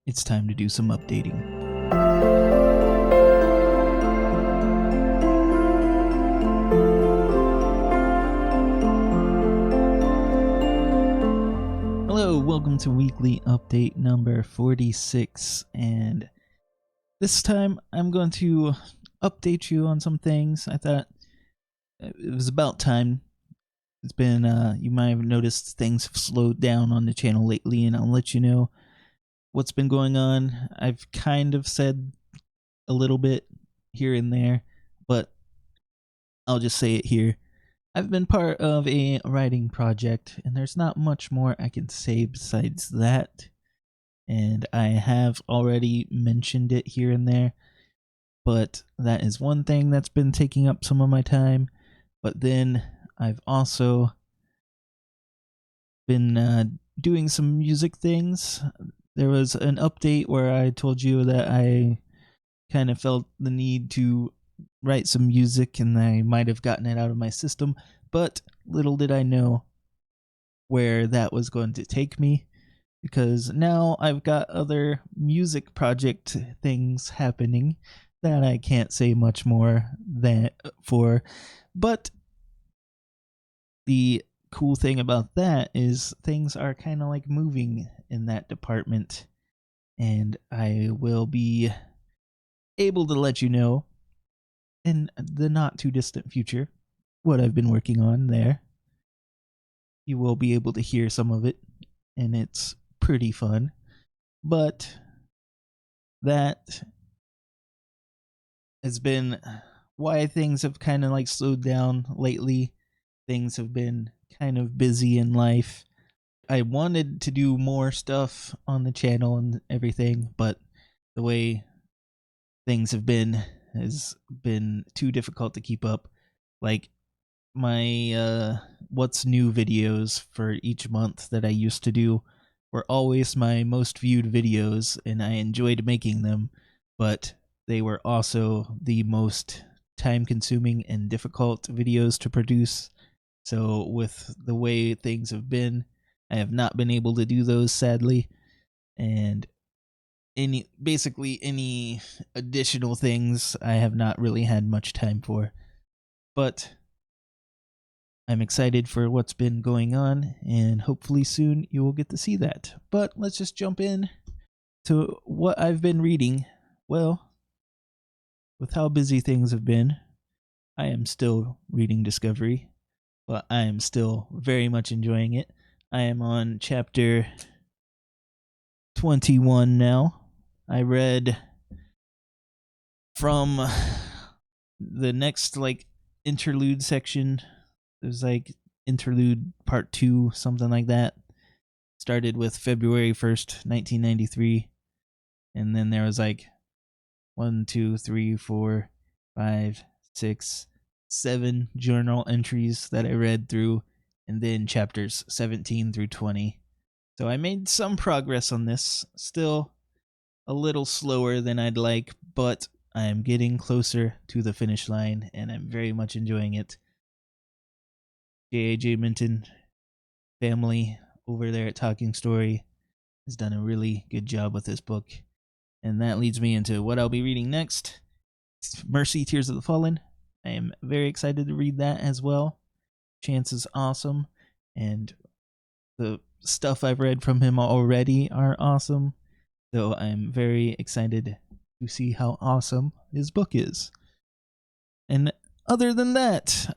it's time to do some updating. Hello, welcome to weekly update number 46, and this time I'm going to update you on some things. I thought it was about time. It's been, you might have noticed things have slowed down on the channel lately, and I'll let you know what's been going on. I've kind of said a little bit here and there, but I'll just say it here. I've been part of a writing project, and there's not much more I can say besides that. And I have already mentioned it here and there, but that is one thing that's been taking up some of my time. But then I've also been doing some music things. There was an update where I told you that I kind of felt the need to write some music, and I might have gotten it out of my system, but little did I know where that was going to take me, because now I've got other music project things happening that I can't say much more for. But the cool thing about that is things are kind of like moving in that department, and I will be able to let you know in the not too distant future what I've been working on there. You will be able to hear some of it, and it's pretty fun. But that has been why things have kind of like slowed down lately. Things have been kind of busy in life. I wanted to do more stuff on the channel and everything, but the way things have been has been too difficult to keep up. Like my what's new videos for each month that I used to do were always my most viewed videos, and I enjoyed making them, but they were also the most time consuming and difficult videos to produce. So with the way things have been, I have not been able to do those, sadly. And basically any additional things I have not really had much time for. But I'm excited for what's been going on, and hopefully soon you will get to see that. But let's just jump in to what I've been reading. Well, with how busy things have been, I am still reading Discovery, but I am still very much enjoying it. I am on chapter 21 now. I read from the next interlude section. There's interlude part 2, something like that. Started with February 1st, 1993. And then there was 1, 2, 3, 4, 5, 6, 7 journal entries that I read through, and then chapters 17 through 20. So I made some progress on this. Still a little slower than I'd like, but I am getting closer to the finish line, and I'm very much enjoying it. J.A.J. Minton family over there at Talking Story has done a really good job with this book, and that leads me into what I'll be reading next. Mercy, Tears of the Fallen. I am very excited to read that as well. Chance is awesome, and the stuff I've read from him already are awesome. So I'm very excited to see how awesome his book is. And other than that,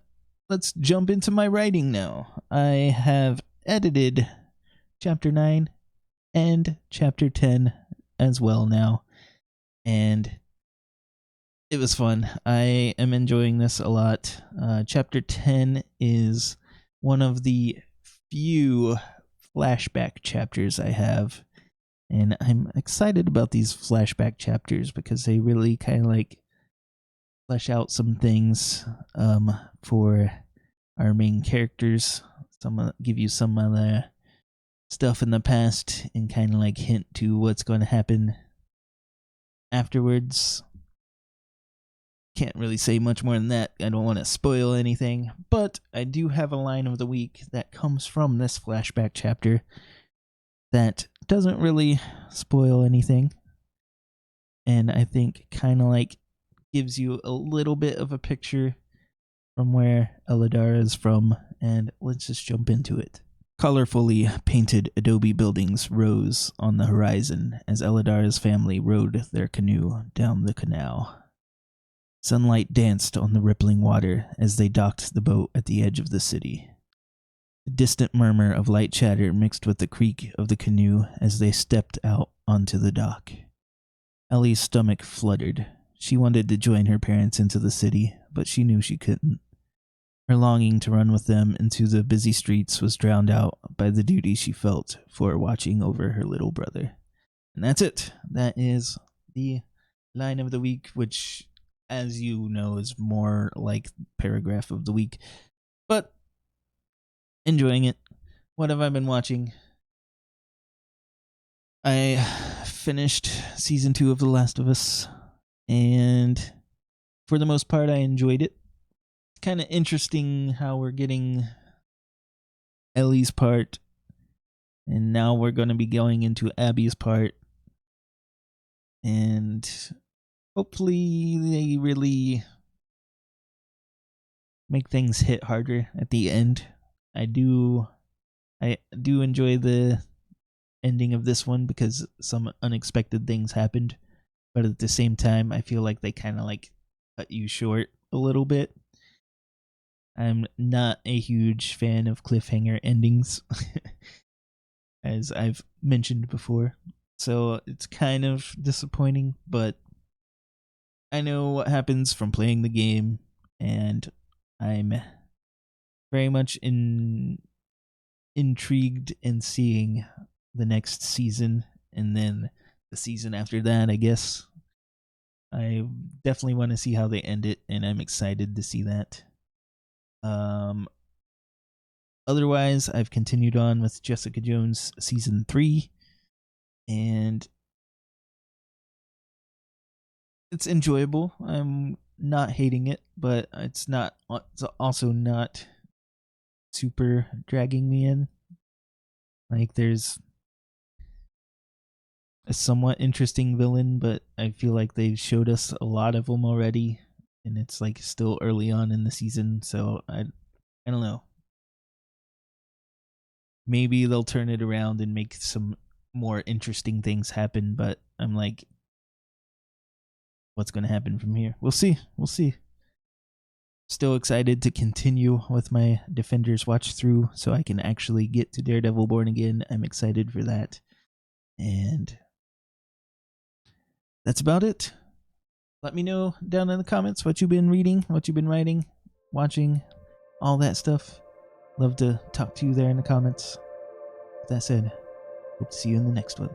let's jump into my writing now. I have edited chapter 9 and chapter 10 as well now, and it was fun. I am enjoying this a lot. Chapter 10 is one of the few flashback chapters I have, and I'm excited about these flashback chapters because they really kind of flesh out some things for our main characters. Give you some other stuff in the past and kind of hint to what's going to happen afterwards. Can't really say much more than that. I don't want to spoil anything, but I do have a line of the week that comes from this flashback chapter. that doesn't really spoil anything, and I think kind of like gives you a little bit of a picture from where Eladar is from, and let's just jump into it. Colorfully painted adobe buildings rose on the horizon as Eladar's family rowed their canoe down the canal. Sunlight danced on the rippling water as they docked the boat at the edge of the city. The distant murmur of light chatter mixed with the creak of the canoe as they stepped out onto the dock. Ellie's stomach fluttered. She wanted to join her parents into the city, but she knew she couldn't. Her longing to run with them into the busy streets was drowned out by the duty she felt for watching over her little brother. And that's it. That is the line of the week, which, as you know, is more like paragraph of the week. But enjoying it. What have I been watching? I finished season 2 of The Last of Us, and for the most part, I enjoyed it. It's kind of interesting how we're getting Ellie's part, and now we're going to be going into Abby's part, and hopefully they really make things hit harder at the end. I do enjoy the ending of this one because some unexpected things happened, but at the same time I feel like they kind of like cut you short a little bit. I'm not a huge fan of cliffhanger endings as I've mentioned before, so it's kind of disappointing, but I know what happens from playing the game, and I'm very much intrigued in seeing the next season, and then the season after that, I guess. I definitely want to see how they end it, and I'm excited to see that. Otherwise, I've continued on with Jessica Jones season 3, and it's enjoyable. I'm not hating it, but it's also not super dragging me in. Like, there's a somewhat interesting villain, but I feel like they've showed us a lot of them already, and it's like still early on in the season, so I don't know. Maybe they'll turn it around and make some more interesting things happen, but I'm like, what's going to happen from here? We'll see. Still excited to continue with my Defenders watch through so I can actually get to Daredevil Born Again. I'm excited for that. And that's about it. Let me know down in the comments what you've been reading, what you've been writing, watching, all that stuff. Love to talk to you there in the comments. With that said, hope to see you in the next one.